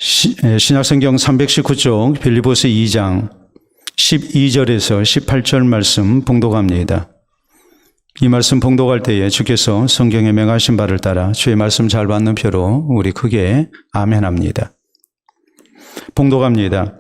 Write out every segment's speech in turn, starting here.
신약성경 319쪽 빌립보서 2장 12절에서 18절 말씀 봉독합니다. 이 말씀 봉독할 때에 주께서 성경에 명하신 바를 따라 주의 말씀 잘 받는 표로 우리 크게 아멘합니다. 봉독합니다.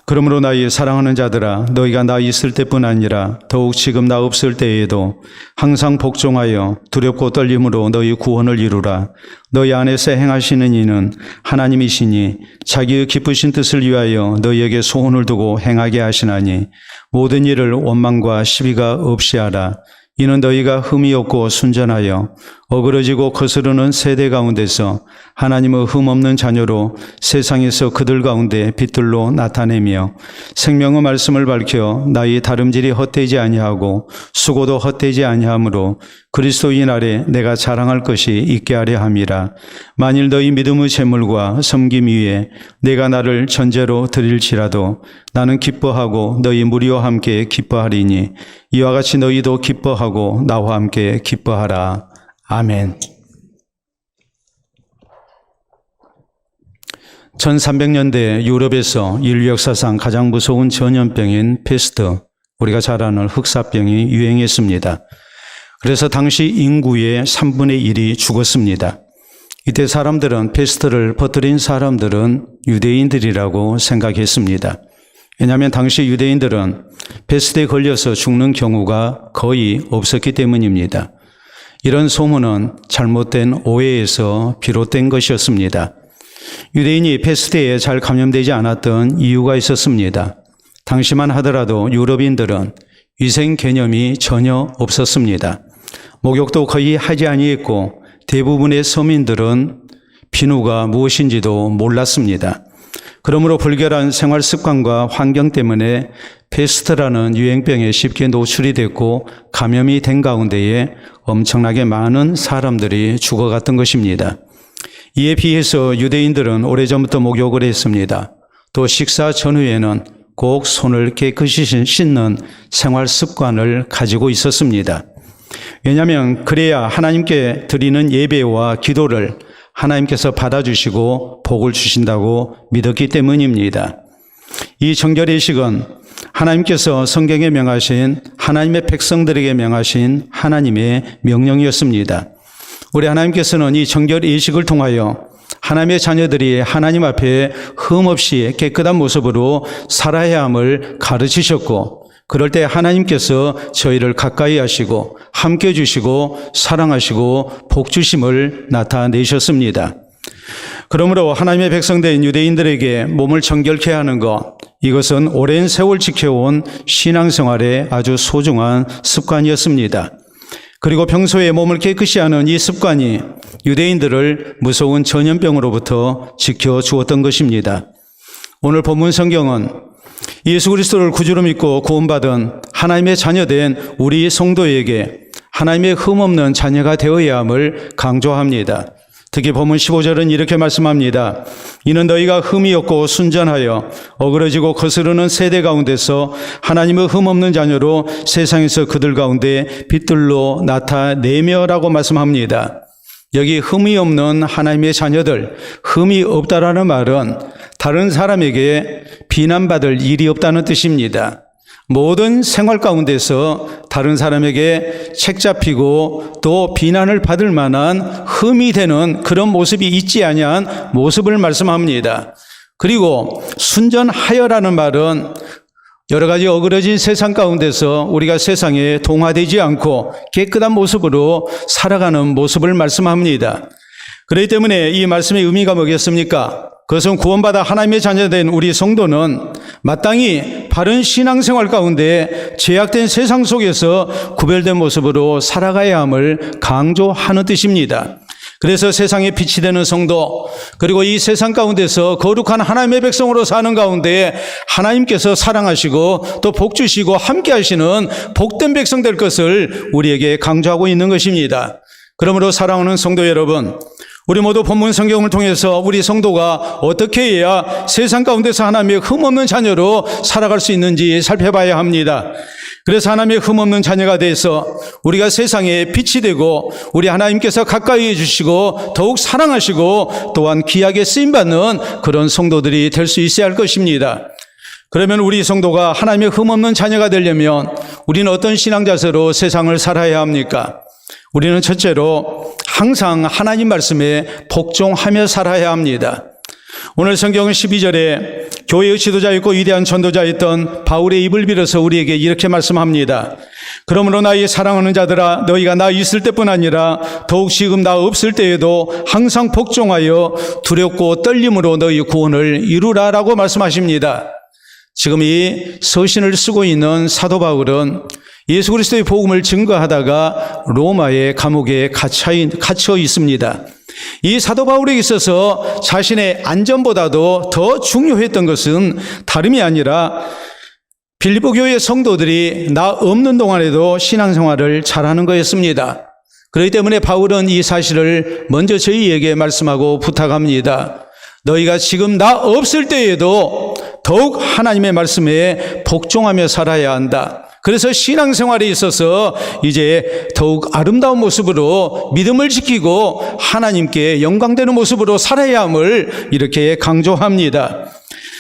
그러므로 나의 사랑하는 자들아, 너희가 나 있을 때뿐 아니라 더욱 지금 나 없을 때에도 항상 복종하여 두렵고 떨림으로 너희 구원을 이루라. 너희 안에서 행하시는 이는 하나님이시니 자기의 기쁘신 뜻을 위하여 너희에게 소원을 두고 행하게 하시나니 모든 일을 원망과 시비가 없이 하라. 이는 너희가 흠이 없고 순전하여 어그러지고 거스르는 세대 가운데서 하나님의 흠없는 자녀로 세상에서 그들 가운데 빛들로 나타내며 생명의 말씀을 밝혀 나의 다름질이 헛되지 아니하고 수고도 헛되지 아니하므로 그리스도인 아래 내가 자랑할 것이 있게 하려 함이라. 만일 너희 믿음의 제물과 섬김 위에 내가 나를 전제로 드릴지라도 나는 기뻐하고 너희 무리와 함께 기뻐하리니 이와 같이 너희도 기뻐하고 나와 함께 기뻐하라. 아멘. 1300년대 유럽에서 인류 역사상 가장 무서운 전염병인 페스트, 우리가 잘 아는 흑사병이 유행했습니다. 그래서 당시 인구의 3분의 1이 죽었습니다. 이때 사람들은 페스트를 퍼뜨린 사람들은 유대인들이라고 생각했습니다. 왜냐하면 당시 유대인들은 페스트에 걸려서 죽는 경우가 거의 없었기 때문입니다. 이런 소문은 잘못된 오해에서 비롯된 것이었습니다. 유대인이 페스트에 잘 감염되지 않았던 이유가 있었습니다. 당시만 하더라도 유럽인들은 위생 개념이 전혀 없었습니다. 목욕도 거의 하지 아니했고 대부분의 서민들은 비누가 무엇인지도 몰랐습니다. 그러므로 불결한 생활 습관과 환경 때문에 페스트라는 유행병에 쉽게 노출이 됐고 감염이 된 가운데에 엄청나게 많은 사람들이 죽어갔던 것입니다. 이에 비해서 유대인들은 오래전부터 목욕을 했습니다. 또 식사 전후에는 꼭 손을 깨끗이 씻는 생활 습관을 가지고 있었습니다. 왜냐하면 그래야 하나님께 드리는 예배와 기도를 하나님께서 받아주시고 복을 주신다고 믿었기 때문입니다. 이 정결의식은 하나님께서 성경에 명하신 하나님의 백성들에게 명하신 하나님의 명령이었습니다. 우리 하나님께서는 이 정결의식을 통하여 하나님의 자녀들이 하나님 앞에 흠없이 깨끗한 모습으로 살아야 함을 가르치셨고, 그럴 때 하나님께서 저희를 가까이 하시고 함께 주시고 사랑하시고 복 주심을 나타내셨습니다. 그러므로 하나님의 백성된 유대인들에게 몸을 정결케 하는 것, 이것은 오랜 세월 지켜온 신앙생활의 아주 소중한 습관이었습니다. 그리고 평소에 몸을 깨끗이 하는 이 습관이 유대인들을 무서운 전염병으로부터 지켜주었던 것입니다. 오늘 본문 성경은 예수 그리스도를 구주로 믿고 구원받은 하나님의 자녀된 우리 성도에게 하나님의 흠없는 자녀가 되어야 함을 강조합니다. 특히 본문 15절은 이렇게 말씀합니다. 이는 너희가 흠이 없고 순전하여 어그러지고 거스르는 세대 가운데서 하나님의 흠없는 자녀로 세상에서 그들 가운데 빛들로 나타내며라고 말씀합니다. 여기 흠이 없는 하나님의 자녀들, 흠이 없다라는 말은 다른 사람에게 비난받을 일이 없다는 뜻입니다. 모든 생활 가운데서 다른 사람에게 책잡히고 또 비난을 받을 만한 흠이 되는 그런 모습이 있지 아니한 모습을 말씀합니다. 그리고 순전하여라는 말은 여러 가지 어그러진 세상 가운데서 우리가 세상에 동화되지 않고 깨끗한 모습으로 살아가는 모습을 말씀합니다. 그렇기 때문에 이 말씀의 의미가 뭐겠습니까? 그것은 구원받아 하나님의 자녀된 우리 성도는 마땅히 바른 신앙생활 가운데 제약된 세상 속에서 구별된 모습으로 살아가야 함을 강조하는 뜻입니다. 그래서 세상에 빛이 되는 성도, 그리고 이 세상 가운데서 거룩한 하나님의 백성으로 사는 가운데 하나님께서 사랑하시고 또 복 주시고 함께 하시는 복된 백성 될 것을 우리에게 강조하고 있는 것입니다. 그러므로 사랑하는 성도 여러분, 우리 모두 본문 성경을 통해서 우리 성도가 어떻게 해야 세상 가운데서 하나님의 흠없는 자녀로 살아갈 수 있는지 살펴봐야 합니다. 그래서 하나님의 흠없는 자녀가 돼서 우리가 세상에 빛이 되고 우리 하나님께서 가까이 해주시고 더욱 사랑하시고 또한 귀하게 쓰임받는 그런 성도들이 될 수 있어야 할 것입니다. 그러면 우리 성도가 하나님의 흠없는 자녀가 되려면 우리는 어떤 신앙 자세로 세상을 살아야 합니까? 우리는 첫째로 항상 하나님 말씀에 복종하며 살아야 합니다. 오늘 성경은 12절에 교회의 지도자였고 위대한 전도자였던 바울의 입을 빌어서 우리에게 이렇게 말씀합니다. 그러므로 나의 사랑하는 자들아, 너희가 나 있을 때뿐 아니라 더욱 지금 나 없을 때에도 항상 복종하여 두렵고 떨림으로 너희 구원을 이루라라고 말씀하십니다. 지금 이 서신을 쓰고 있는 사도 바울은 예수 그리스도의 복음을 증거하다가 로마의 감옥에 갇혀 있습니다. 이 사도 바울에게 있어서 자신의 안전보다도 더 중요했던 것은 다름이 아니라 빌립보 교회 성도들이 나 없는 동안에도 신앙생활을 잘하는 거였습니다. 그렇기 때문에 바울은 이 사실을 먼저 저희에게 말씀하고 부탁합니다. 너희가 지금 나 없을 때에도 더욱 하나님의 말씀에 복종하며 살아야 한다. 그래서 신앙생활에 있어서 이제 더욱 아름다운 모습으로 믿음을 지키고 하나님께 영광되는 모습으로 살아야 함을 이렇게 강조합니다.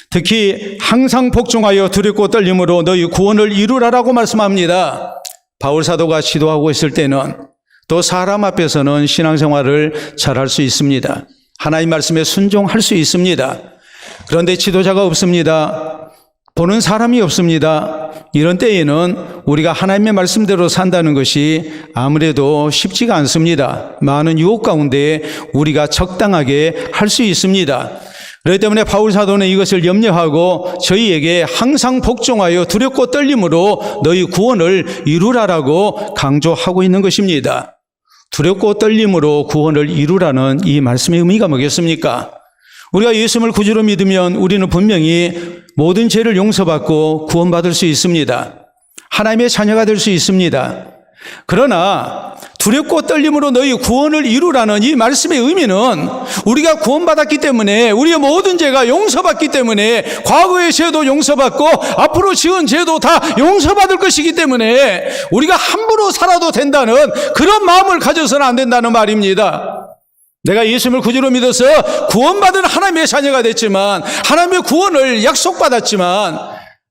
특히 항상 복종하여 두렵고 떨림으로 너희 구원을 이루라라고 말씀합니다. 바울 사도가 지도하고 있을 때는 또 사람 앞에서는 신앙생활을 잘할 수 있습니다. 하나님 말씀에 순종할 수 있습니다. 그런데 지도자가 없습니다. 보는 사람이 없습니다. 이런 때에는 우리가 하나님의 말씀대로 산다는 것이 아무래도 쉽지가 않습니다. 많은 유혹 가운데 우리가 적당하게 할 수 있습니다. 그렇기 때문에 바울 사도는 이것을 염려하고 저희에게 항상 복종하여 두렵고 떨림으로 너희 구원을 이루라라고 강조하고 있는 것입니다. 두렵고 떨림으로 구원을 이루라는 이 말씀의 의미가 뭐겠습니까? 우리가 예수님을 구주로 믿으면 우리는 분명히 모든 죄를 용서받고 구원받을 수 있습니다. 하나님의 자녀가 될 수 있습니다. 그러나 두렵고 떨림으로 너희 구원을 이루라는 이 말씀의 의미는 우리가 구원받았기 때문에 우리의 모든 죄가 용서받기 때문에 과거의 죄도 용서받고 앞으로 지은 죄도 다 용서받을 것이기 때문에 우리가 함부로 살아도 된다는 그런 마음을 가져서는 안 된다는 말입니다. 내가 예수님을 구주로 믿어서 구원받은 하나님의 자녀가 됐지만 하나님의 구원을 약속받았지만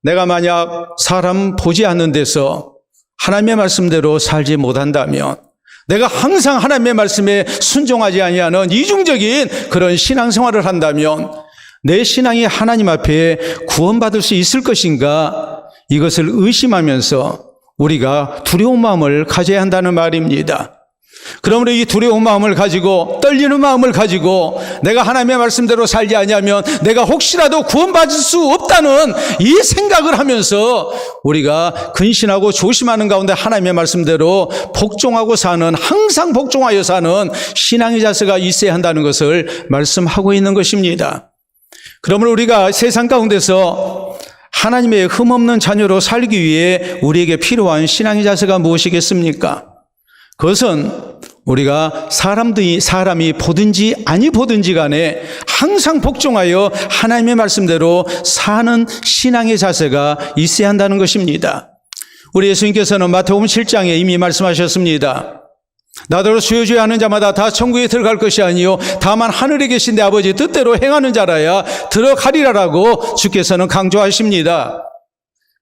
내가 만약 사람 보지 않는 데서 하나님의 말씀대로 살지 못한다면 내가 항상 하나님의 말씀에 순종하지 아니하는 이중적인 그런 신앙생활을 한다면 내 신앙이 하나님 앞에 구원받을 수 있을 것인가 이것을 의심하면서 우리가 두려운 마음을 가져야 한다는 말입니다. 그러므로 이 두려운 마음을 가지고 떨리는 마음을 가지고 내가 하나님의 말씀대로 살지 아니하면 내가 혹시라도 구원받을 수 없다는 이 생각을 하면서 우리가 근신하고 조심하는 가운데 하나님의 말씀대로 복종하고 사는 항상 복종하여 사는 신앙의 자세가 있어야 한다는 것을 말씀하고 있는 것입니다. 그러므로 우리가 세상 가운데서 하나님의 흠없는 자녀로 살기 위해 우리에게 필요한 신앙의 자세가 무엇이겠습니까? 그것은 우리가 사람이 보든지 아니 보든지 간에 항상 복종하여 하나님의 말씀대로 사는 신앙의 자세가 있어야 한다는 것입니다. 우리 예수님께서는 마태복음 7장에 이미 말씀하셨습니다. 나더러 주여 주여 하는 자마다 다 천국에 들어갈 것이 아니요 다만 하늘에 계신 내 아버지 뜻대로 행하는 자라야 들어가리라라고 주께서는 강조하십니다.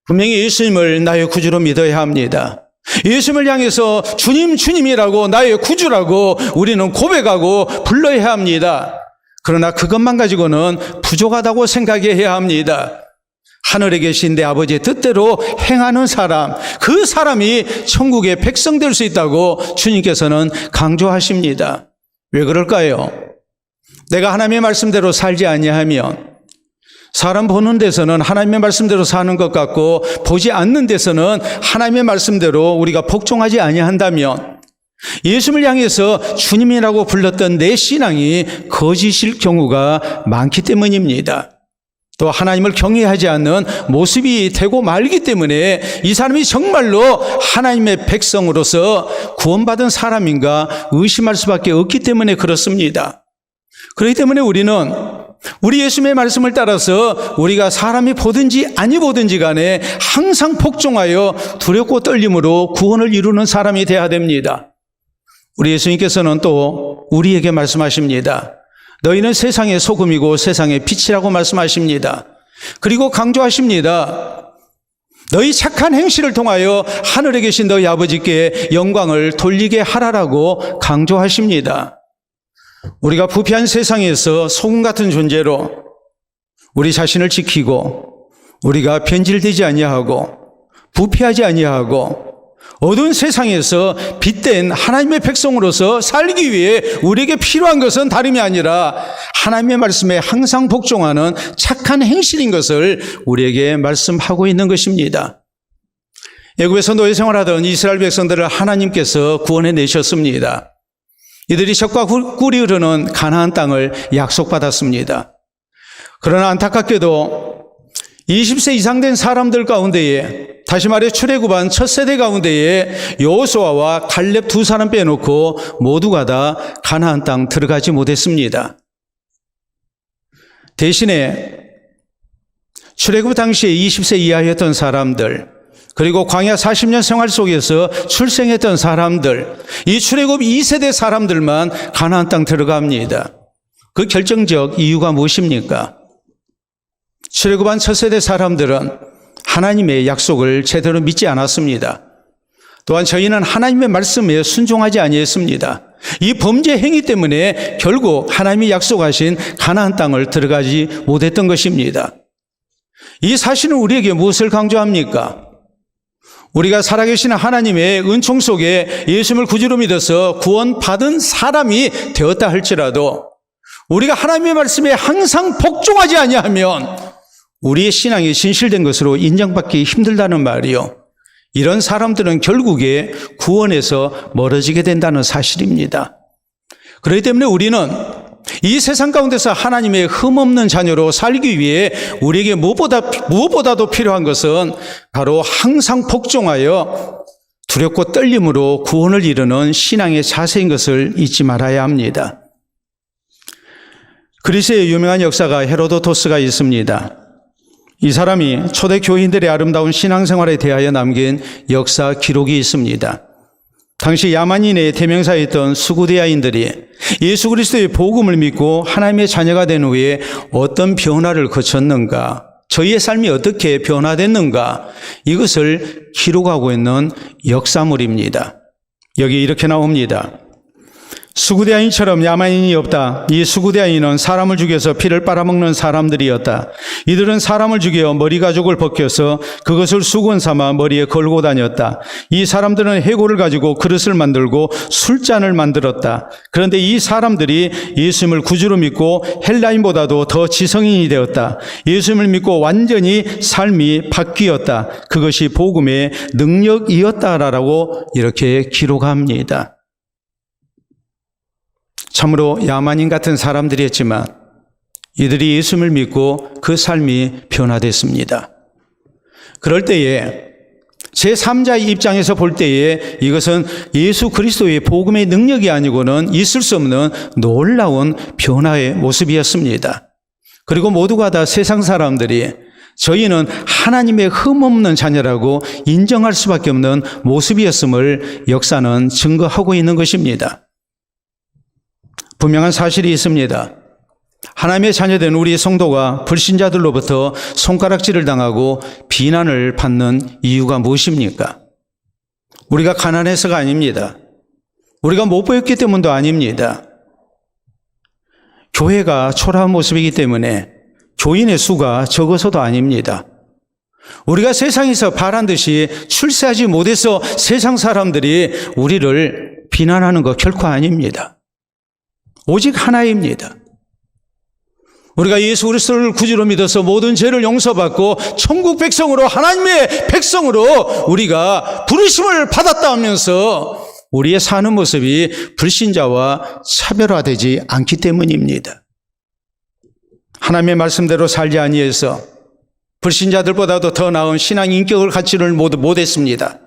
분명히 예수님을 나의 구주로 믿어야 합니다. 예수님을 향해서 주님 주님이라고 나의 구주라고 우리는 고백하고 불러야 합니다. 그러나 그것만 가지고는 부족하다고 생각해야 합니다. 하늘에 계신 내 아버지의 뜻대로 행하는 사람, 그 사람이 천국의 백성 될 수 있다고 주님께서는 강조하십니다. 왜 그럴까요? 내가 하나님의 말씀대로 살지 아니하면 사람 보는 데서는 하나님의 말씀대로 사는 것 같고 보지 않는 데서는 하나님의 말씀대로 우리가 복종하지 아니한다면 예수님을 향해서 주님이라고 불렀던 내 신앙이 거짓일 경우가 많기 때문입니다. 또 하나님을 경외하지 않는 모습이 되고 말기 때문에 이 사람이 정말로 하나님의 백성으로서 구원받은 사람인가 의심할 수밖에 없기 때문에 그렇습니다. 그렇기 때문에 우리는 우리 예수님의 말씀을 따라서 우리가 사람이 보든지 아니 보든지 간에 항상 복종하여 두렵고 떨림으로 구원을 이루는 사람이 되어야 됩니다. 우리 예수님께서는 또 우리에게 말씀하십니다. 너희는 세상의 소금이고 세상의 빛이라고 말씀하십니다. 그리고 강조하십니다. 너희 착한 행실을 통하여 하늘에 계신 너희 아버지께 영광을 돌리게 하라라고 강조하십니다. 우리가 부패한 세상에서 소금 같은 존재로 우리 자신을 지키고 우리가 변질되지 아니하고 부패하지 아니하고 어두운 세상에서 빛된 하나님의 백성으로서 살기 위해 우리에게 필요한 것은 다름이 아니라 하나님의 말씀에 항상 복종하는 착한 행실인 것을 우리에게 말씀하고 있는 것입니다. 애굽에서 노예 생활하던 이스라엘 백성들을 하나님께서 구원해 내셨습니다. 이들이 젖과 꿀이 흐르는 가나안 땅을 약속받았습니다. 그러나 안타깝게도 20세 이상 된 사람들 가운데에, 다시 말해 출애굽한 첫 세대 가운데에 여호수아와 갈렙 두 사람 빼놓고 모두가 다 가나안 땅 들어가지 못했습니다. 대신에 출애굽 당시에 20세 이하였던 사람들, 그리고 광야 40년 생활 속에서 출생했던 사람들, 이 출애굽 2세대 사람들만 가나안 땅 들어갑니다. 그 결정적 이유가 무엇입니까? 출애굽한 첫 세대 사람들은 하나님의 약속을 제대로 믿지 않았습니다. 또한 저희는 하나님의 말씀에 순종하지 아니했습니다. 이 범죄 행위 때문에 결국 하나님이 약속하신 가나안 땅을 들어가지 못했던 것입니다. 이 사실은 우리에게 무엇을 강조합니까? 우리가 살아계신 하나님의 은총 속에 예수님을 구주로 믿어서 구원받은 사람이 되었다 할지라도 우리가 하나님의 말씀에 항상 복종하지 아니하면 우리의 신앙이 진실된 것으로 인정받기 힘들다는 말이요. 이런 사람들은 결국에 구원에서 멀어지게 된다는 사실입니다. 그렇기 때문에 우리는 이 세상 가운데서 하나님의 흠없는 자녀로 살기 위해 우리에게 무엇보다도 필요한 것은 바로 항상 복종하여 두렵고 떨림으로 구원을 이루는 신앙의 자세인 것을 잊지 말아야 합니다. 그리스의 유명한 역사가 헤로도토스가 있습니다. 이 사람이 초대 교인들의 아름다운 신앙생활에 대하여 남긴 역사 기록이 있습니다. 당시 야만인의 대명사였던 수구데아인들이 예수 그리스도의 복음을 믿고 하나님의 자녀가 된 후에 어떤 변화를 거쳤는가, 저희의 삶이 어떻게 변화됐는가, 이것을 기록하고 있는 역사물입니다. 여기 이렇게 나옵니다. 수구데아인처럼 야만인이 없다. 이 수구데아인은 사람을 죽여서 피를 빨아먹는 사람들이었다. 이들은 사람을 죽여 머리 가죽을 벗겨서 그것을 수건 삼아 머리에 걸고 다녔다. 이 사람들은 해골을 가지고 그릇을 만들고 술잔을 만들었다. 그런데 이 사람들이 예수님을 구주로 믿고 헬라인보다도 더 지성인이 되었다. 예수님을 믿고 완전히 삶이 바뀌었다. 그것이 복음의 능력이었다라고 이렇게 기록합니다. 참으로 야만인 같은 사람들이었지만 이들이 예수님을 믿고 그 삶이 변화됐습니다. 그럴 때에 제3자의 입장에서 볼 때에 이것은 예수 그리스도의 복음의 능력이 아니고는 있을 수 없는 놀라운 변화의 모습이었습니다. 그리고 모두가 다 세상 사람들이 저희는 하나님의 흠없는 자녀라고 인정할 수밖에 없는 모습이었음을 역사는 증거하고 있는 것입니다. 분명한 사실이 있습니다. 하나님의 자녀된 우리 성도가 불신자들로부터 손가락질을 당하고 비난을 받는 이유가 무엇입니까? 우리가 가난해서가 아닙니다. 우리가 못 보였기 때문도 아닙니다. 교회가 초라한 모습이기 때문에 교인의 수가 적어서도 아닙니다. 우리가 세상에서 바란 듯이 출세하지 못해서 세상 사람들이 우리를 비난하는 것 결코 아닙니다. 오직 하나입니다. 우리가 예수 그리스도를 구주로 믿어서 모든 죄를 용서받고 천국 백성으로, 하나님의 백성으로 우리가 부르심을 받았다 하면서 우리의 사는 모습이 불신자와 차별화되지 않기 때문입니다. 하나님의 말씀대로 살지 아니해서 불신자들보다도 더 나은 신앙 인격을 갖지를 못했습니다.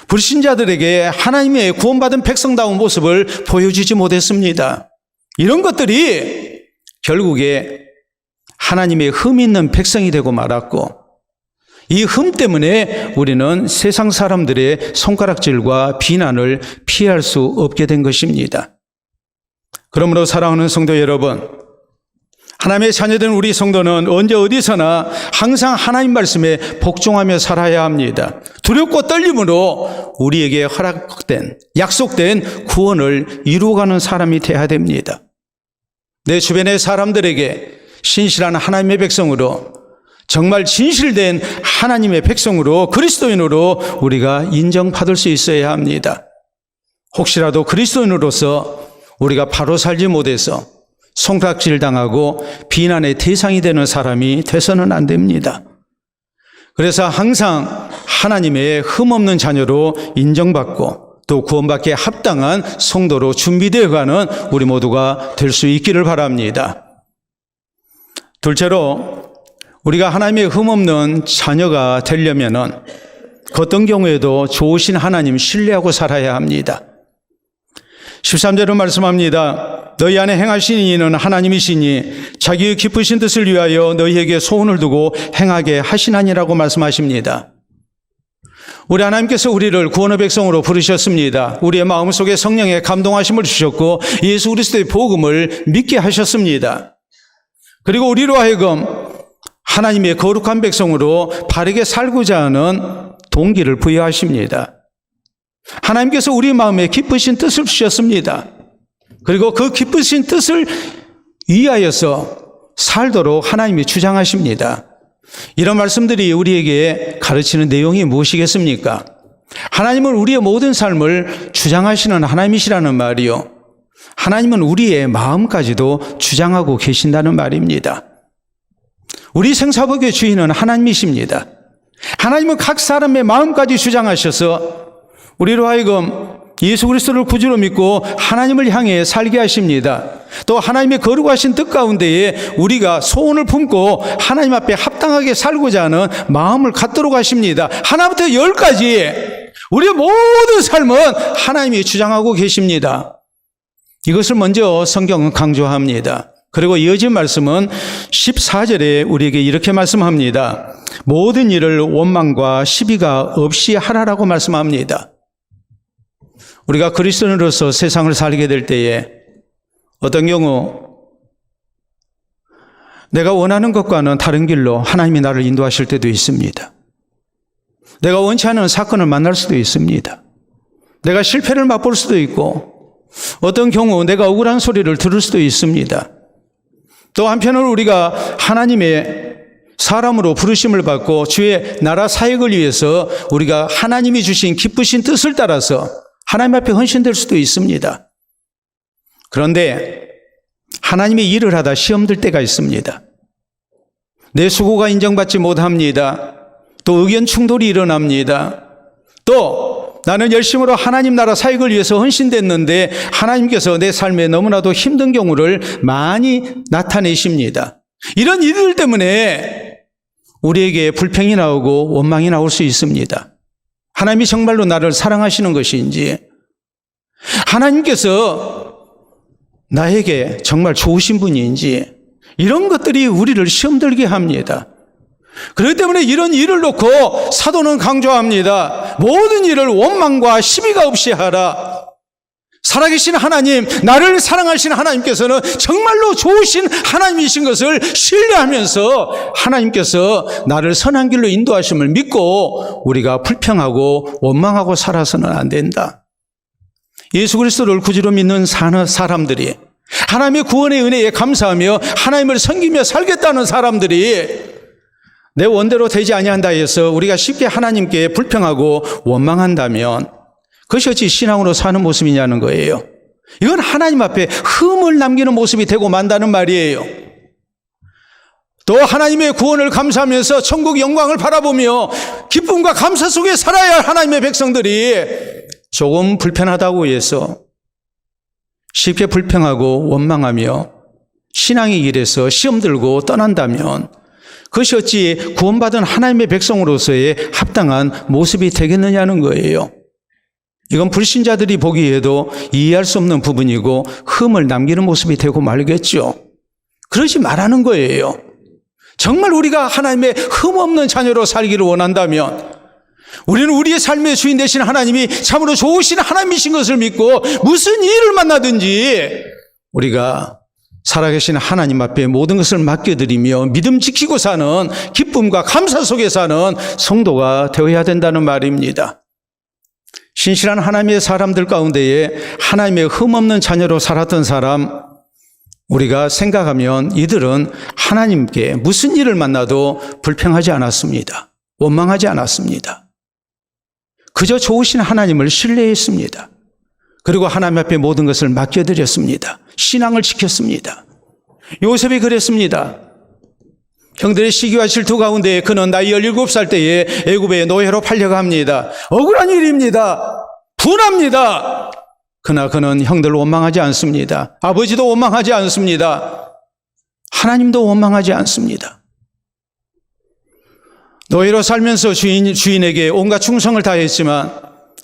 불신자들에게 하나님의 구원받은 백성다운 모습을 보여주지 못했습니다. 이런 것들이 결국에 하나님의 흠 있는 백성이 되고 말았고, 이 흠 때문에 우리는 세상 사람들의 손가락질과 비난을 피할 수 없게 된 것입니다. 그러므로 사랑하는 성도 여러분, 하나님의 자녀된 우리 성도는 언제 어디서나 항상 하나님 말씀에 복종하며 살아야 합니다. 두렵고 떨림으로 우리에게 허락된, 약속된 구원을 이루어가는 사람이 되어야 됩니다. 내 주변의 사람들에게 신실한 하나님의 백성으로, 정말 진실된 하나님의 백성으로, 그리스도인으로 우리가 인정받을 수 있어야 합니다. 혹시라도 그리스도인으로서 우리가 바로 살지 못해서 손가락질 당하고 비난의 대상이 되는 사람이 돼서는 안 됩니다. 그래서 항상 하나님의 흠없는 자녀로 인정받고 또 구원받기에 합당한 성도로 준비되어 가는 우리 모두가 될 수 있기를 바랍니다. 둘째로, 우리가 하나님의 흠없는 자녀가 되려면은 그 어떤 경우에도 좋으신 하나님 신뢰하고 살아야 합니다. 13절로 말씀합니다. 너희 안에 행하신 이는 하나님이시니 자기의 기쁘신 뜻을 위하여 너희에게 소원을 두고 행하게 하시나니라고 말씀하십니다. 우리 하나님께서 우리를 구원의 백성으로 부르셨습니다. 우리의 마음속에 성령의 감동하심을 주셨고 예수 그리스도의 복음을 믿게 하셨습니다. 그리고 우리로 하여금 하나님의 거룩한 백성으로 바르게 살고자 하는 동기를 부여하십니다. 하나님께서 우리 마음에 기쁘신 뜻을 주셨습니다. 그리고 그 기쁘신 뜻을 위하여서 살도록 하나님이 주장하십니다. 이런 말씀들이 우리에게 가르치는 내용이 무엇이겠습니까? 하나님은 우리의 모든 삶을 주장하시는 하나님이시라는 말이요, 하나님은 우리의 마음까지도 주장하고 계신다는 말입니다. 우리 생사복의 주인은 하나님이십니다. 하나님은 각 사람의 마음까지 주장하셔서 우리로 하여금 예수 그리스도를 구주로 믿고 하나님을 향해 살게 하십니다. 또 하나님의 거룩하신 뜻 가운데에 우리가 소원을 품고 하나님 앞에 합당하게 살고자 하는 마음을 갖도록 하십니다. 하나부터 10까지 우리의 모든 삶은 하나님이 주장하고 계십니다. 이것을 먼저 성경은 강조합니다. 그리고 이어진 말씀은 14절에 우리에게 이렇게 말씀합니다. 모든 일을 원망과 시비가 없이 하라라고 말씀합니다. 우리가 그리스도인으로서 세상을 살게 될 때에 어떤 경우 내가 원하는 것과는 다른 길로 하나님이 나를 인도하실 때도 있습니다. 내가 원치 않은 사건을 만날 수도 있습니다. 내가 실패를 맛볼 수도 있고 어떤 경우 내가 억울한 소리를 들을 수도 있습니다. 또 한편으로 우리가 하나님의 사람으로 부르심을 받고 주의 나라 사역을 위해서 우리가 하나님이 주신 기쁘신 뜻을 따라서 하나님 앞에 헌신될 수도 있습니다. 그런데 하나님의 일을 하다 시험들 때가 있습니다. 내 수고가 인정받지 못합니다. 또 의견 충돌이 일어납니다. 또 나는 열심으로 하나님 나라 사역을 위해서 헌신됐는데 하나님께서 내 삶에 너무나도 힘든 경우를 많이 나타내십니다. 이런 일들 때문에 우리에게 불평이 나오고 원망이 나올 수 있습니다. 하나님이 정말로 나를 사랑하시는 것인지, 하나님께서 나에게 정말 좋으신 분인지, 이런 것들이 우리를 시험들게 합니다. 그렇기 때문에 이런 일을 놓고 사도는 강조합니다. 모든 일을 원망과 시비가 없이 하라. 살아계신 하나님, 나를 사랑하신 하나님께서는 정말로 좋으신 하나님이신 것을 신뢰하면서 하나님께서 나를 선한 길로 인도하심을 믿고 우리가 불평하고 원망하고 살아서는 안 된다. 예수 그리스도를 구주로 믿는 사람들이, 하나님의 구원의 은혜에 감사하며 하나님을 섬기며 살겠다는 사람들이 내 원대로 되지 아니한다 해서 우리가 쉽게 하나님께 불평하고 원망한다면 그것이 어찌 신앙으로 사는 모습이냐는 거예요. 이건 하나님 앞에 흠을 남기는 모습이 되고 만다는 말이에요. 또 하나님의 구원을 감사하면서 천국 영광을 바라보며 기쁨과 감사 속에 살아야 할 하나님의 백성들이 조금 불편하다고 해서 쉽게 불평하고 원망하며 신앙의 길에서 시험 들고 떠난다면 그것이 어찌 구원받은 하나님의 백성으로서의 합당한 모습이 되겠느냐는 거예요. 이건 불신자들이 보기에도 이해할 수 없는 부분이고 흠을 남기는 모습이 되고 말겠죠. 그러지 말라는 거예요. 정말 우리가 하나님의 흠없는 자녀로 살기를 원한다면 우리는 우리의 삶의 주인 되신 하나님이 참으로 좋으신 하나님이신 것을 믿고 무슨 일을 만나든지 우리가 살아계신 하나님 앞에 모든 것을 맡겨드리며 믿음 지키고 사는 기쁨과 감사 속에 사는 성도가 되어야 된다는 말입니다. 신실한 하나님의 사람들 가운데에 하나님의 흠없는 자녀로 살았던 사람, 우리가 생각하면 이들은 하나님께 무슨 일을 만나도 불평하지 않았습니다. 원망하지 않았습니다. 그저 좋으신 하나님을 신뢰했습니다. 그리고 하나님 앞에 모든 것을 맡겨드렸습니다. 신앙을 지켰습니다. 요셉이 그랬습니다. 형들의 시기와 질투 가운데 그는 나이 17살 때에 애굽의 노예로 팔려갑니다. 억울한 일입니다. 분합니다. 그러나 그는 형들을 원망하지 않습니다. 아버지도 원망하지 않습니다. 하나님도 원망하지 않습니다. 노예로 살면서 주인에게 온갖 충성을 다했지만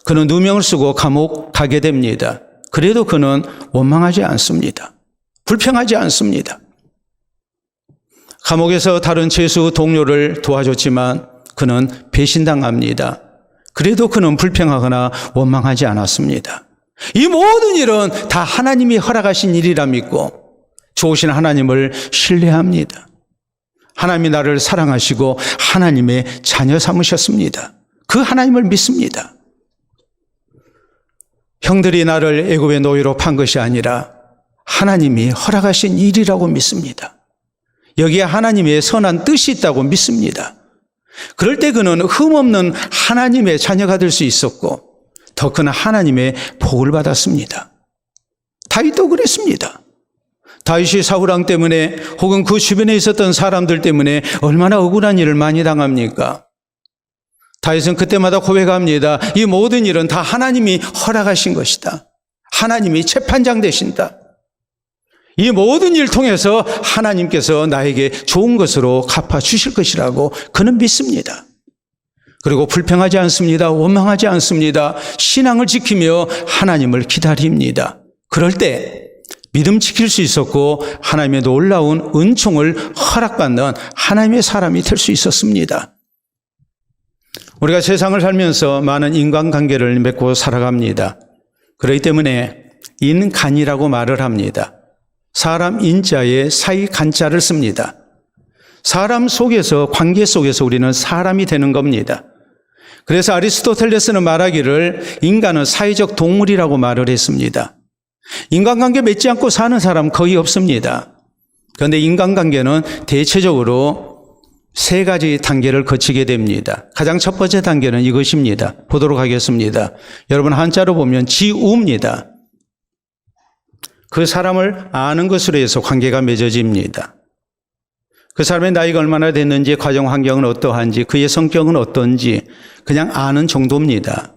그는 누명을 쓰고 감옥 가게 됩니다. 그래도 그는 원망하지 않습니다. 불평하지 않습니다. 감옥에서 다른 죄수 동료를 도와줬지만 그는 배신당합니다. 그래도 그는 불평하거나 원망하지 않았습니다. 이 모든 일은 다 하나님이 허락하신 일이라 믿고 좋으신 하나님을 신뢰합니다. 하나님이 나를 사랑하시고 하나님의 자녀 삼으셨습니다. 그 하나님을 믿습니다. 형들이 나를 애굽의 노예로 판 것이 아니라 하나님이 허락하신 일이라고 믿습니다. 여기에 하나님의 선한 뜻이 있다고 믿습니다. 그럴 때 그는 흠없는 하나님의 자녀가 될 수 있었고 더 큰 하나님의 복을 받았습니다. 다윗도 그랬습니다. 다윗이 사울왕 때문에 혹은 그 주변에 있었던 사람들 때문에 얼마나 억울한 일을 많이 당합니까? 다윗은 그때마다 고백합니다. 이 모든 일은 다 하나님이 허락하신 것이다. 하나님이 재판장 되신다. 이 모든 일을 통해서 하나님께서 나에게 좋은 것으로 갚아주실 것이라고 그는 믿습니다. 그리고 불평하지 않습니다. 원망하지 않습니다. 신앙을 지키며 하나님을 기다립니다. 그럴 때 믿음 지킬 수 있었고 하나님의 놀라운 은총을 허락받는 하나님의 사람이 될 수 있었습니다. 우리가 세상을 살면서 많은 인간관계를 맺고 살아갑니다. 그렇기 때문에 인간이라고 말을 합니다. 사람 인자에 사이 간자를 씁니다. 사람 속에서, 관계 속에서 우리는 사람이 되는 겁니다. 그래서 아리스토텔레스는 말하기를 인간은 사회적 동물이라고 말을 했습니다. 인간관계 맺지 않고 사는 사람 거의 없습니다. 그런데 인간관계는 대체적으로 세 가지 단계를 거치게 됩니다. 가장 첫 번째 단계는 이것입니다. 보도록 하겠습니다. 여러분 한자로 보면 지우입니다. 그 사람을 아는 것으로 해서 관계가 맺어집니다. 그 사람의 나이가 얼마나 됐는지, 가정 환경은 어떠한지, 그의 성격은 어떤지 그냥 아는 정도입니다.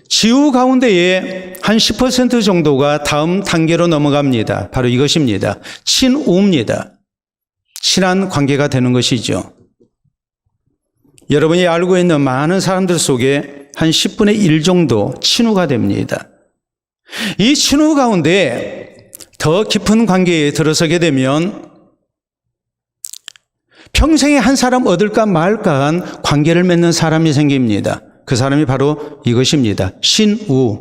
지우 가운데에 한 10% 정도가 다음 단계로 넘어갑니다. 바로 이것입니다. 친우입니다. 친한 관계가 되는 것이죠. 여러분이 알고 있는 많은 사람들 속에 한 10분의 1 정도 친우가 됩니다. 이 친우 가운데 더 깊은 관계에 들어서게 되면 평생에 한 사람 얻을까 말까한 관계를 맺는 사람이 생깁니다. 그 사람이 바로 이것입니다. 신우.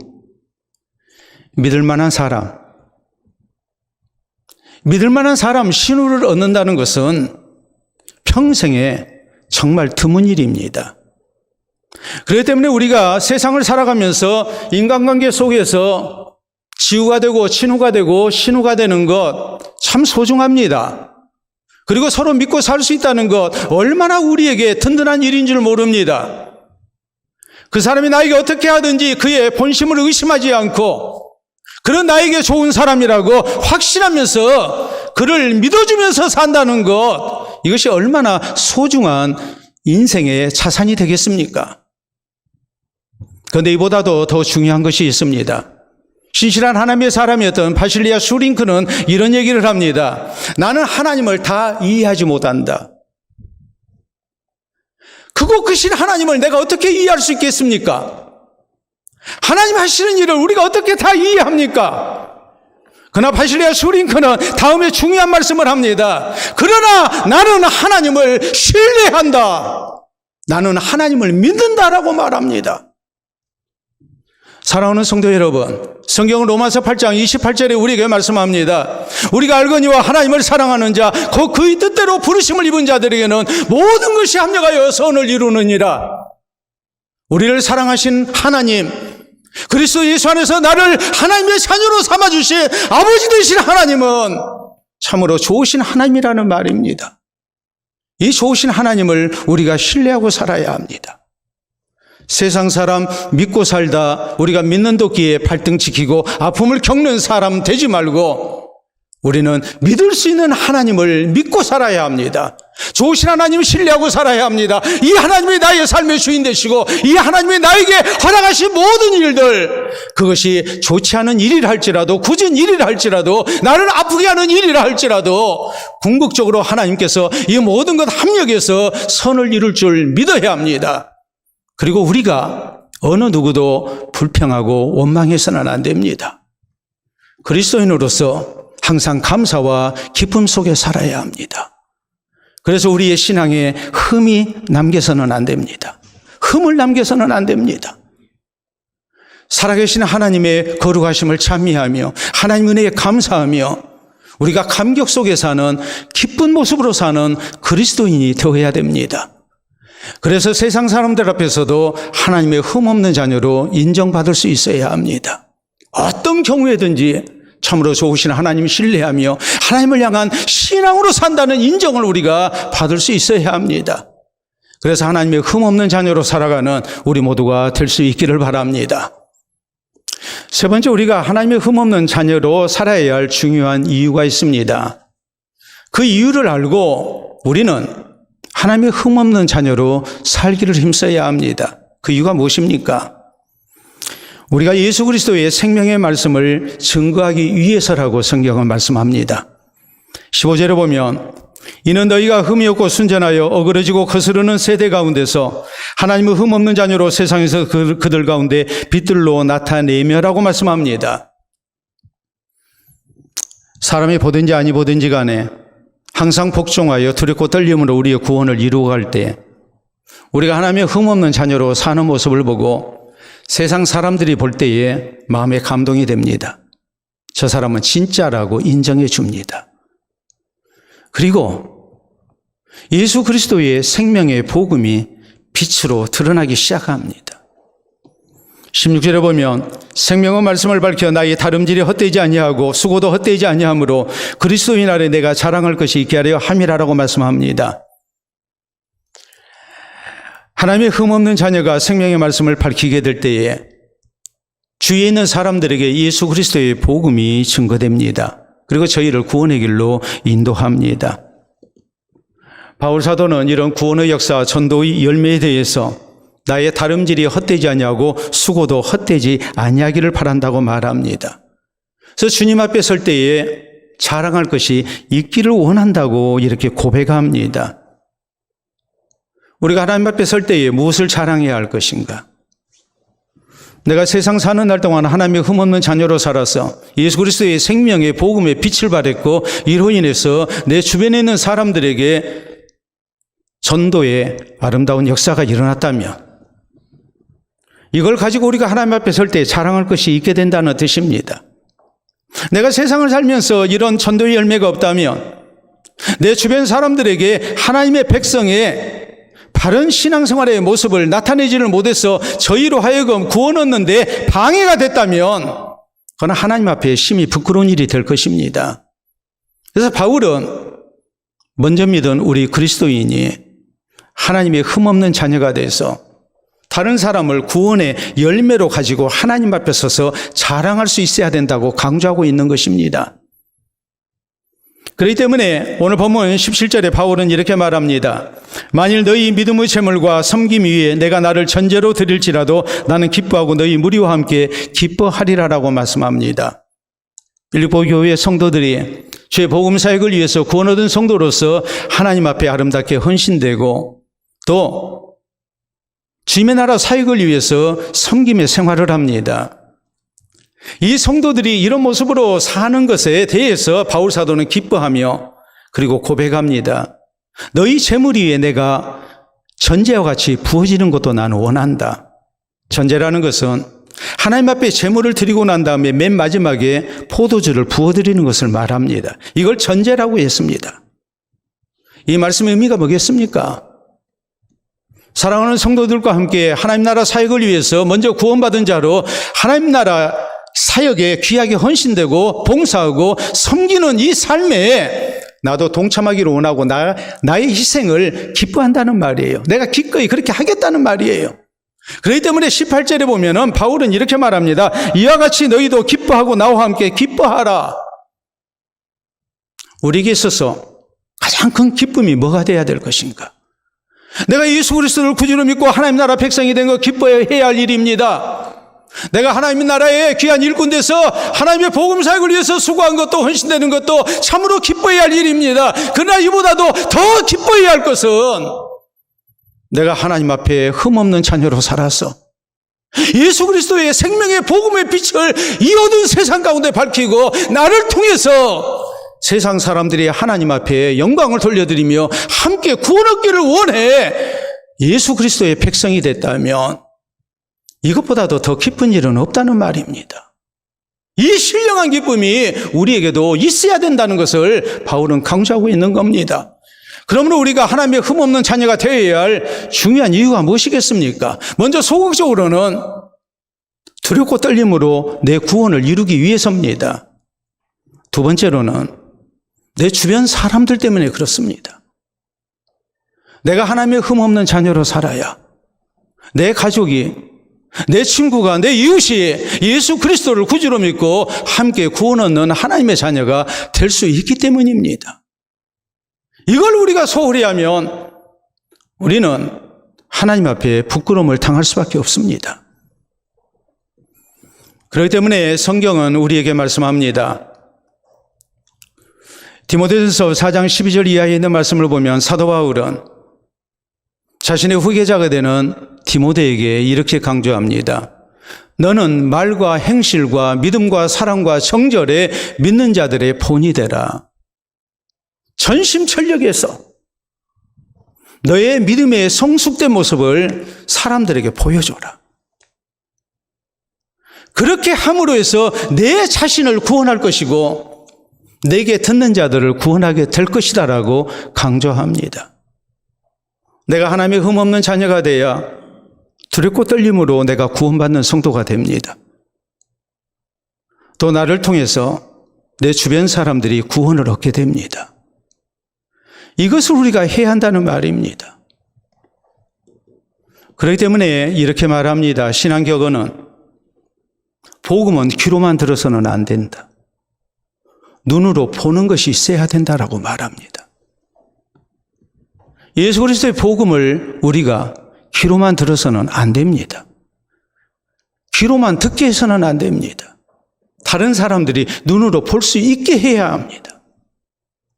믿을 만한 사람. 믿을 만한 사람, 신우를 얻는다는 것은 평생에 정말 드문 일입니다. 그렇기 때문에 우리가 세상을 살아가면서 인간관계 속에서 지우가 되고 친우가 되고 신우가 되는 것 참 소중합니다. 그리고 서로 믿고 살 수 있다는 것 얼마나 우리에게 든든한 일인 줄 모릅니다. 그 사람이 나에게 어떻게 하든지 그의 본심을 의심하지 않고 그런 나에게 좋은 사람이라고 확신하면서 그를 믿어주면서 산다는 것, 이것이 얼마나 소중한 인생의 자산이 되겠습니까? 그런데 이보다도 더 중요한 것이 있습니다. 신실한 하나님의 사람이었던 바실리아 슈링크는 이런 얘기를 합니다. 나는 하나님을 다 이해하지 못한다. 크고 크신 하나님을 내가 어떻게 이해할 수 있겠습니까? 하나님 하시는 일을 우리가 어떻게 다 이해합니까? 그러나 바실레아 수링크는 다음에 중요한 말씀을 합니다. 그러나 나는 하나님을 신뢰한다. 나는 하나님을 믿는다라고 말합니다. 사랑하는 성도 여러분, 성경은 로마서 8장 28절에 우리에게 말씀합니다. 우리가 알거니와 하나님을 사랑하는 자, 그의 뜻대로 부르심을 입은 자들에게는 모든 것이 합력하여 선을 이루느니라. 우리를 사랑하신 하나님, 그리스도 예수 안에서 나를 하나님의 자녀로 삼아주신 아버지 되신 하나님은 참으로 좋으신 하나님이라는 말입니다. 이 좋으신 하나님을 우리가 신뢰하고 살아야 합니다. 세상 사람 믿고 살다 우리가 믿는 도끼에 발등 지키고 아픔을 겪는 사람 되지 말고 우리는 믿을 수 있는 하나님을 믿고 살아야 합니다. 좋으신 하나님을 신뢰하고 살아야 합니다. 이 하나님이 나의 삶의 주인 되시고 이 하나님이 나에게 허락하신 모든 일들, 그것이 좋지 않은 일이라 할지라도, 굳은 일이라 할지라도, 나를 아프게 하는 일이라 할지라도 궁극적으로 하나님께서 이 모든 것 합력해서 선을 이룰 줄 믿어야 합니다. 그리고 우리가 어느 누구도 불평하고 원망해서는 안 됩니다. 그리스도인으로서 항상 감사와 기쁨 속에 살아야 합니다. 그래서 우리의 신앙에 흠이 남겨서는 안 됩니다. 흠을 남겨서는 안 됩니다. 살아계신 하나님의 거룩하심을 찬미하며 하나님 은혜에 감사하며 우리가 감격 속에 사는 기쁜 모습으로 사는 그리스도인이 되어야 됩니다. 그래서 세상 사람들 앞에서도 하나님의 흠없는 자녀로 인정받을 수 있어야 합니다. 어떤 경우에든지 참으로 좋으신 하나님 신뢰하며 하나님을 향한 신앙으로 산다는 인정을 우리가 받을 수 있어야 합니다. 그래서 하나님의 흠없는 자녀로 살아가는 우리 모두가 될 수 있기를 바랍니다. 세 번째, 우리가 하나님의 흠없는 자녀로 살아야 할 중요한 이유가 있습니다. 그 이유를 알고 우리는 하나님의 흠없는 자녀로 살기를 힘써야 합니다. 그 이유가 무엇입니까? 우리가 예수 그리스도의 생명의 말씀을 증거하기 위해서라고 성경은 말씀합니다. 15절에 보면 이는 너희가 흠이 없고 순전하여 어그러지고 거스르는 세대 가운데서 하나님의 흠없는 자녀로 세상에서 그들 가운데 빛들로 나타내며라고 말씀합니다. 사람이 보든지 아니 보든지 간에 항상 복종하여 두렵고 떨림으로 우리의 구원을 이루어갈 때 우리가 하나님의 흠없는 자녀로 사는 모습을 보고 세상 사람들이 볼 때에 마음에 감동이 됩니다. 저 사람은 진짜라고 인정해 줍니다. 그리고 예수 그리스도의 생명의 복음이 빛으로 드러나기 시작합니다. 16절에 보면 생명의 말씀을 밝혀 나의 다름질이 헛되지 아니하고 수고도 헛되지 아니하므로 그리스도인 아래 내가 자랑할 것이 있게 하려 함이라라고 말씀합니다. 하나님의 흠없는 자녀가 생명의 말씀을 밝히게 될 때에 주위에 있는 사람들에게 예수 그리스도의 복음이 증거됩니다. 그리고 저희를 구원의 길로 인도합니다. 바울 사도는 이런 구원의 역사, 전도의 열매에 대해서 나의 다름질이 헛되지 아니하고 수고도 헛되지 아니하기를 바란다고 말합니다. 그래서 주님 앞에 설 때에 자랑할 것이 있기를 원한다고 이렇게 고백합니다. 우리가 하나님 앞에 설 때에 무엇을 자랑해야 할 것인가? 내가 세상 사는 날 동안 하나님의 흠없는 자녀로 살아서 예수 그리스도의 생명의 복음의 빛을 발했고 이로 인해서 내 주변에 있는 사람들에게 전도의 아름다운 역사가 일어났다면 이걸 가지고 우리가 하나님 앞에 설 때 자랑할 것이 있게 된다는 뜻입니다. 내가 세상을 살면서 이런 전도의 열매가 없다면 내 주변 사람들에게 하나님의 백성의 바른 신앙생활의 모습을 나타내지를 못해서 저희로 하여금 구원 얻는데 방해가 됐다면 그건 하나님 앞에 심히 부끄러운 일이 될 것입니다. 그래서 바울은 먼저 믿은 우리 그리스도인이 하나님의 흠없는 자녀가 돼서 다른 사람을 구원의 열매로 가지고 하나님 앞에 서서 자랑할 수 있어야 된다고 강조하고 있는 것입니다. 그렇기 때문에 오늘 본문 17절에 바울은 이렇게 말합니다. 만일 너희 믿음의 재물과 섬김 위에 내가 나를 전제로 드릴지라도 나는 기뻐하고 너희 무리와 함께 기뻐하리라라고 말씀합니다. 일곱 교회의 성도들이 주의 복음 사역을 위해서 구원 얻은 성도로서 하나님 앞에 아름답게 헌신되고 또 주님의 나라 사역을 위해서 섬김의 생활을 합니다. 이 성도들이 이런 모습으로 사는 것에 대해서 바울 사도는 기뻐하며 그리고 고백합니다. 너희 재물 위에 내가 전제와 같이 부어지는 것도 나는 원한다. 전제라는 것은 하나님 앞에 제물을 드리고 난 다음에 맨 마지막에 포도주를 부어드리는 것을 말합니다. 이걸 전제라고 했습니다. 이 말씀의 의미가 뭐겠습니까? 사랑하는 성도들과 함께 하나님 나라 사역을 위해서 먼저 구원받은 자로 하나님 나라 사역에 귀하게 헌신되고 봉사하고 섬기는 이 삶에 나도 동참하기를 원하고 나의 희생을 기뻐한다는 말이에요. 내가 기꺼이 그렇게 하겠다는 말이에요. 그렇기 때문에 18절에 보면은 바울은 이렇게 말합니다. 이와 같이 너희도 기뻐하고 나와 함께 기뻐하라. 우리에게 있어서 가장 큰 기쁨이 뭐가 돼야 될 것인가? 내가 예수 그리스도를 구주로 믿고 하나님 나라 백성이 된 거 기뻐해야 할 일입니다. 내가 하나님 나라의 귀한 일꾼 돼서 하나님의 복음 사역을 위해서 수고한 것도 헌신되는 것도 참으로 기뻐해야 할 일입니다. 그러나 이보다도 더 기뻐해야 할 것은 내가 하나님 앞에 흠없는 자녀로 살아서 예수 그리스도의 생명의 복음의 빛을 이 어두운 세상 가운데 밝히고 나를 통해서 세상 사람들이 하나님 앞에 영광을 돌려드리며 함께 구원 얻기를 원해 예수 그리스도의 백성이 됐다면 이것보다도 더 기쁜 일은 없다는 말입니다. 이 신령한 기쁨이 우리에게도 있어야 된다는 것을 바울은 강조하고 있는 겁니다. 그러므로 우리가 하나님의 흠없는 자녀가 되어야 할 중요한 이유가 무엇이겠습니까? 먼저 소극적으로는 두렵고 떨림으로 내 구원을 이루기 위해서입니다. 두 번째로는 내 주변 사람들 때문에 그렇습니다. 내가 하나님의 흠없는 자녀로 살아야 내 가족이, 내 친구가, 내 이웃이 예수 그리스도를 구주로 믿고 함께 구원 얻는 하나님의 자녀가 될 수 있기 때문입니다. 이걸 우리가 소홀히 하면 우리는 하나님 앞에 부끄러움을 당할 수밖에 없습니다. 그렇기 때문에 성경은 우리에게 말씀합니다. 디모데전서 4장 12절 이하에 있는 말씀을 보면 사도 바울은 자신의 후계자가 되는 디모데에게 이렇게 강조합니다. 너는 말과 행실과 믿음과 사랑과 정절에 믿는 자들의 본이 되라. 전심전력에서 너의 믿음의 성숙된 모습을 사람들에게 보여줘라. 그렇게 함으로 해서 내 자신을 구원할 것이고 내게 듣는 자들을 구원하게 될 것이다라고 강조합니다. 내가 하나님의 흠없는 자녀가 돼야 두렵고 떨림으로 내가 구원받는 성도가 됩니다. 또 나를 통해서 내 주변 사람들이 구원을 얻게 됩니다. 이것을 우리가 해야 한다는 말입니다. 그렇기 때문에 이렇게 말합니다. 신앙격언은 복음은 귀로만 들어서는 안 된다. 눈으로 보는 것이 있어야 된다라고 말합니다. 예수 그리스도의 복음을 우리가 귀로만 들어서는 안 됩니다. 귀로만 듣게 해서는 안 됩니다. 다른 사람들이 눈으로 볼 수 있게 해야 합니다.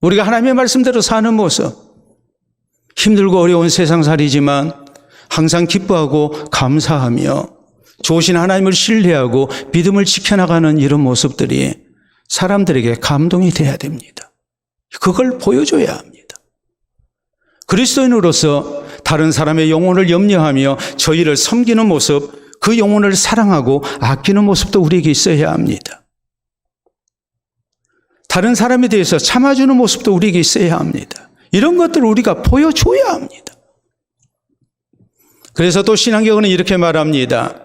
우리가 하나님의 말씀대로 사는 모습, 힘들고 어려운 세상살이지만 항상 기뻐하고 감사하며 좋으신 하나님을 신뢰하고 믿음을 지켜나가는 이런 모습들이 사람들에게 감동이 돼야 됩니다. 그걸 보여줘야 합니다. 그리스도인으로서 다른 사람의 영혼을 염려하며 저희를 섬기는 모습, 그 영혼을 사랑하고 아끼는 모습도 우리에게 있어야 합니다. 다른 사람에 대해서 참아주는 모습도 우리에게 있어야 합니다. 이런 것들을 우리가 보여줘야 합니다. 그래서 또 신앙경은 이렇게 말합니다.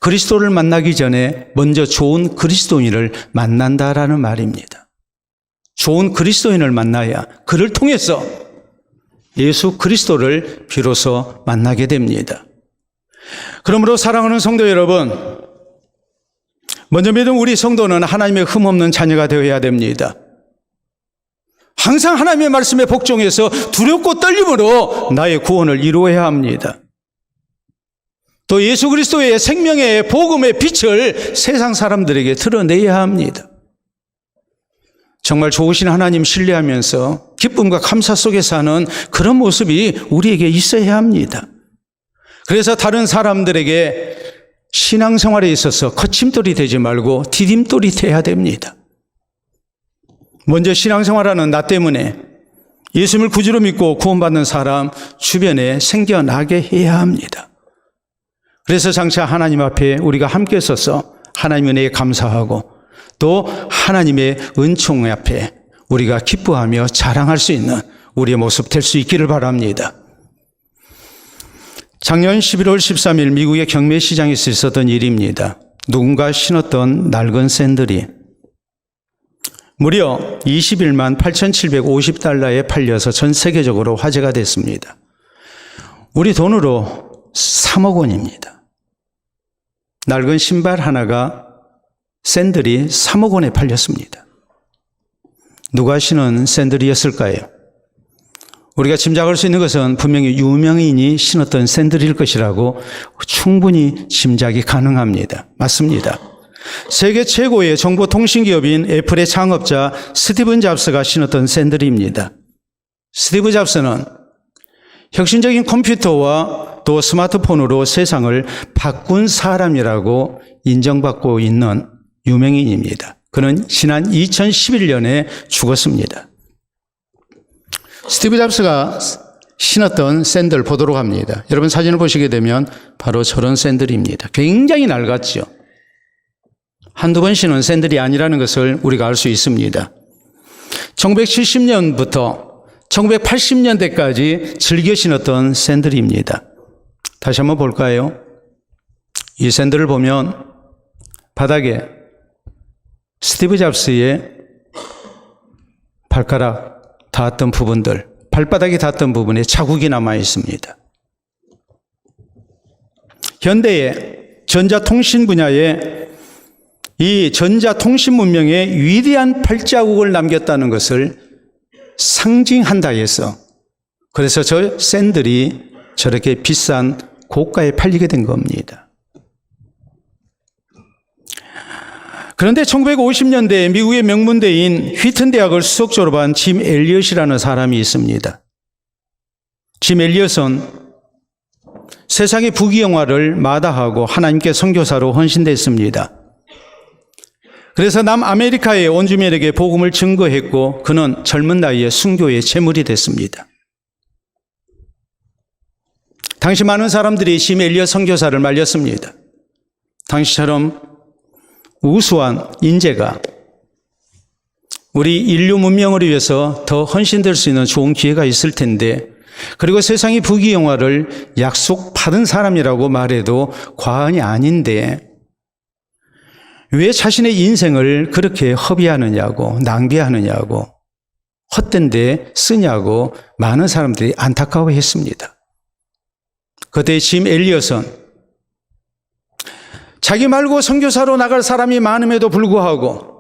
그리스도를 만나기 전에 먼저 좋은 그리스도인을 만난다라는 말입니다. 좋은 그리스도인을 만나야 그를 통해서 예수 그리스도를 비로소 만나게 됩니다. 그러므로 사랑하는 성도 여러분, 먼저 믿은 우리 성도는 하나님의 흠없는 자녀가 되어야 됩니다. 항상 하나님의 말씀에 복종해서 두렵고 떨림으로 나의 구원을 이루어야 합니다. 또 예수 그리스도의 생명의 복음의 빛을 세상 사람들에게 드러내야 합니다. 정말 좋으신 하나님 신뢰하면서 기쁨과 감사 속에 사는 그런 모습이 우리에게 있어야 합니다. 그래서 다른 사람들에게 신앙생활에 있어서 거침돌이 되지 말고 디딤돌이 돼야 됩니다. 먼저 신앙생활하는 나 때문에 예수님을 구주로 믿고 구원받는 사람 주변에 생겨나게 해야 합니다. 그래서 장차 하나님 앞에 우리가 함께 서서 하나님의 은혜에 감사하고 또 하나님의 은총 앞에 우리가 기뻐하며 자랑할 수 있는 우리의 모습 될 수 있기를 바랍니다. 작년 11월 13일 미국의 경매 시장에서 있었던 일입니다. 누군가 신었던 낡은 샌들이 무려 21만 8,750달러에 팔려서 전 세계적으로 화제가 됐습니다. 우리 돈으로 3억 원입니다. 낡은 신발 하나가 샌들이 3억 원에 팔렸습니다. 누가 신은 샌들이었을까요? 우리가 짐작할 수 있는 것은 분명히 유명인이 신었던 샌들일 것이라고 충분히 짐작이 가능합니다. 맞습니다. 세계 최고의 정보통신기업인 애플의 창업자 스티븐 잡스가 신었던 샌들입니다. 스티브 잡스는 혁신적인 컴퓨터와 또 스마트폰으로 세상을 바꾼 사람이라고 인정받고 있는 유명인입니다. 그는 지난 2011년에 죽었습니다. 스티브 잡스가 신었던 샌들 보도록 합니다. 여러분 사진을 보시게 되면 바로 저런 샌들입니다. 굉장히 낡았죠. 한두 번 신은 샌들이 아니라는 것을 우리가 알 수 있습니다. 1970년부터 1980년대까지 즐겨 신었던 샌들입니다. 다시 한번 볼까요? 이 샌들을 보면 바닥에 스티브 잡스의 발가락 닿았던 부분들, 발바닥이 닿았던 부분에 자국이 남아 있습니다. 현대의 전자통신 분야에 이 전자통신 문명의 위대한 발자국을 남겼다는 것을 상징한다 해서 그래서 저 샌들이 저렇게 비싼 고가에 팔리게 된 겁니다. 그런데 1950년대에 미국의 명문대인 휘튼 대학을 수석 졸업한 짐 엘리엇이라는 사람이 있습니다. 짐 엘리엇은 세상의 부귀영화를 마다하고 하나님께 선교사로 헌신됐습니다. 그래서 남아메리카의 원주민에게 복음을 증거했고 그는 젊은 나이에 순교의 제물이 됐습니다. 당시 많은 사람들이 짐 엘리엇 선교사를 말렸습니다. 당시처럼 우수한 인재가 우리 인류 문명을 위해서 더 헌신될 수 있는 좋은 기회가 있을 텐데 그리고 세상의 부귀영화를 약속받은 사람이라고 말해도 과언이 아닌데 왜 자신의 인생을 그렇게 허비하느냐고 낭비하느냐고 헛된 데 쓰냐고 많은 사람들이 안타까워했습니다. 그때 짐 엘리엇은 자기 말고 선교사로 나갈 사람이 많음에도 불구하고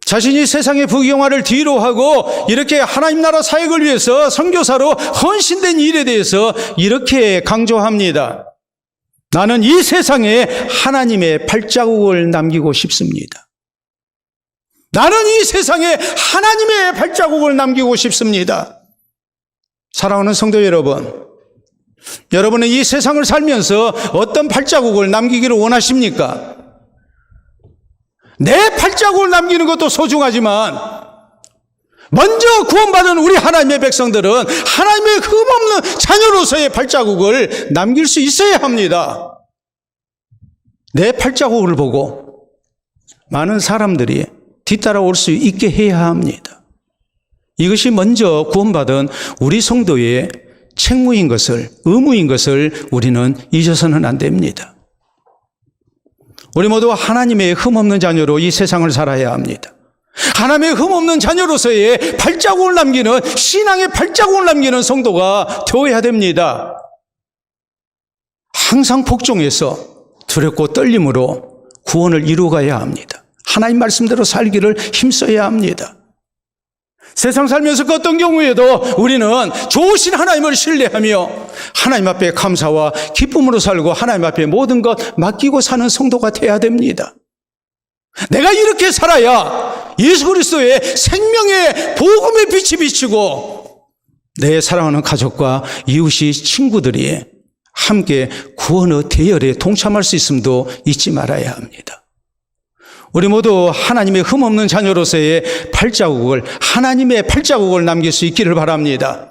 자신이 세상의 부귀영화를 뒤로 하고 이렇게 하나님 나라 사역을 위해서 선교사로 헌신된 일에 대해서 이렇게 강조합니다. 나는 이 세상에 하나님의 발자국을 남기고 싶습니다. 나는 이 세상에 하나님의 발자국을 남기고 싶습니다. 사랑하는 성도 여러분, 여러분은 이 세상을 살면서 어떤 발자국을 남기기를 원하십니까? 내 발자국을 남기는 것도 소중하지만 먼저 구원받은 우리 하나님의 백성들은 하나님의 흠없는 자녀로서의 발자국을 남길 수 있어야 합니다. 내 발자국을 보고 많은 사람들이 뒤따라올 수 있게 해야 합니다. 이것이 먼저 구원받은 우리 성도의 책무인 것을, 의무인 것을 우리는 잊어서는 안 됩니다. 우리 모두 하나님의 흠없는 자녀로 이 세상을 살아야 합니다. 하나님의 흠없는 자녀로서의 발자국을 남기는, 신앙의 발자국을 남기는 성도가 되어야 됩니다. 항상 복종해서 두렵고 떨림으로 구원을 이루어가야 합니다. 하나님 말씀대로 살기를 힘써야 합니다. 세상 살면서 그 어떤 경우에도 우리는 좋으신 하나님을 신뢰하며 하나님 앞에 감사와 기쁨으로 살고 하나님 앞에 모든 것 맡기고 사는 성도가 되어야 됩니다. 내가 이렇게 살아야 예수 그리스도의 생명의 복음의 빛이 비치고 내 사랑하는 가족과 이웃이 친구들이 함께 구원의 대열에 동참할 수 있음도 잊지 말아야 합니다. 우리 모두 하나님의 흠없는 자녀로서의 하나님의 발자국을 남길 수 있기를 바랍니다.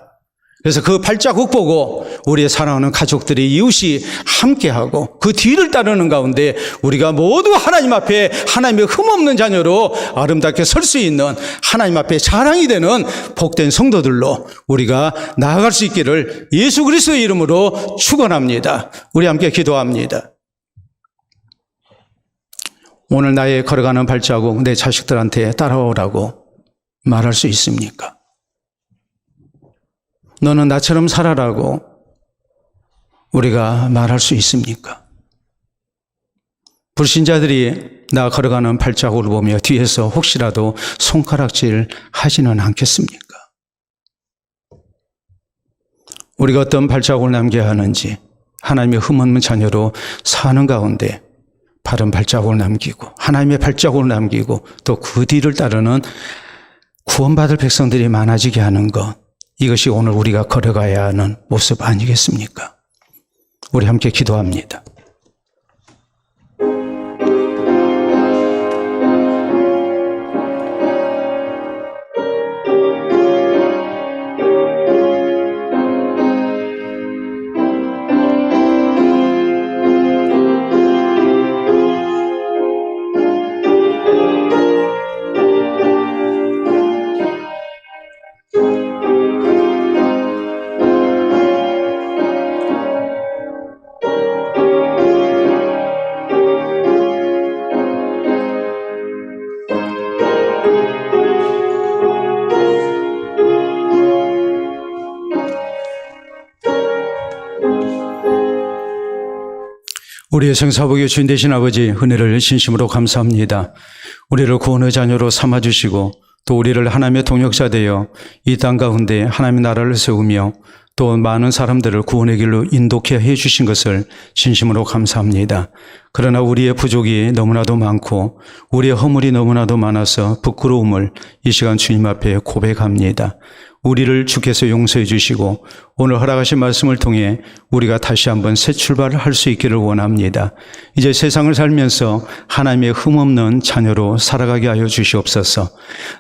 그래서 그 발자국 보고 우리의 사랑하는 가족들이 이웃이 함께하고 그 뒤를 따르는 가운데 우리가 모두 하나님 앞에 하나님의 흠없는 자녀로 아름답게 설 수 있는 하나님 앞에 자랑이 되는 복된 성도들로 우리가 나아갈 수 있기를 예수 그리스도의 이름으로 축원합니다. 우리 함께 기도합니다. 오늘 나의 걸어가는 발자국 내 자식들한테 따라오라고 말할 수 있습니까? 너는 나처럼 살아라고 우리가 말할 수 있습니까? 불신자들이 나 걸어가는 발자국을 보며 뒤에서 혹시라도 손가락질 하지는 않겠습니까? 우리가 어떤 발자국을 남겨야 하는지 하나님의 흠없는 자녀로 사는 가운데 바른 발자국을 남기고 하나님의 발자국을 남기고 또 그 뒤를 따르는 구원받을 백성들이 많아지게 하는 것, 이것이 오늘 우리가 걸어가야 하는 모습 아니겠습니까? 우리 함께 기도합니다. 우리의 생사복의 주인 되신 아버지, 은혜를 진심으로 감사합니다. 우리를 구원의 자녀로 삼아주시고 또 우리를 하나님의 동역자 되어 이 땅 가운데 하나님의 나라를 세우며 또 많은 사람들을 구원의 길로 인도케 해주신 것을 진심으로 감사합니다. 그러나 우리의 부족이 너무나도 많고 우리의 허물이 너무나도 많아서 부끄러움을 이 시간 주님 앞에 고백합니다. 우리를 주께서 용서해 주시고 오늘 허락하신 말씀을 통해 우리가 다시 한번 새 출발을 할 수 있기를 원합니다. 이제 세상을 살면서 하나님의 흠없는 자녀로 살아가게 하여 주시옵소서.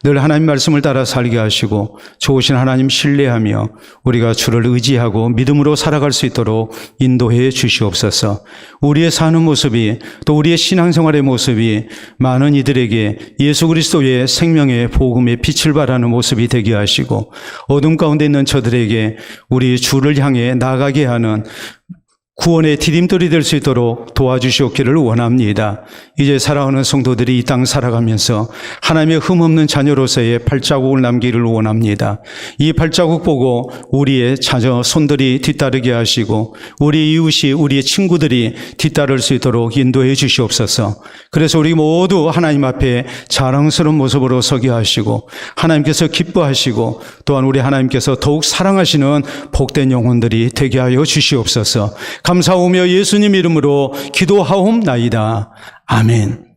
늘 하나님 말씀을 따라 살게 하시고 좋으신 하나님 신뢰하며 우리가 주를 의지하고 믿음으로 살아갈 수 있도록 인도해 주시옵소서. 우리의 사는 모습이 또 우리의 신앙생활의 모습이 많은 이들에게 예수 그리스도의 생명의 복음의 빛을 발하는 모습이 되게 하시고 어둠 가운데 있는 저들에게 우리 주를 향해 나아가게 하는 구원의 디딤돌이 될 수 있도록 도와주시옵기를 원합니다. 이제 살아오는 성도들이 이 땅 살아가면서 하나님의 흠없는 자녀로서의 발자국을 남기를 원합니다. 이 발자국 보고 우리의 자녀 손들이 뒤따르게 하시고 우리 이웃이 우리의 친구들이 뒤따를 수 있도록 인도해 주시옵소서. 그래서 우리 모두 하나님 앞에 자랑스러운 모습으로 서게 하시고 하나님께서 기뻐하시고 또한 우리 하나님께서 더욱 사랑하시는 복된 영혼들이 되게 하여 주시옵소서. 감사하며 예수님 이름으로 기도하옵나이다. 아멘.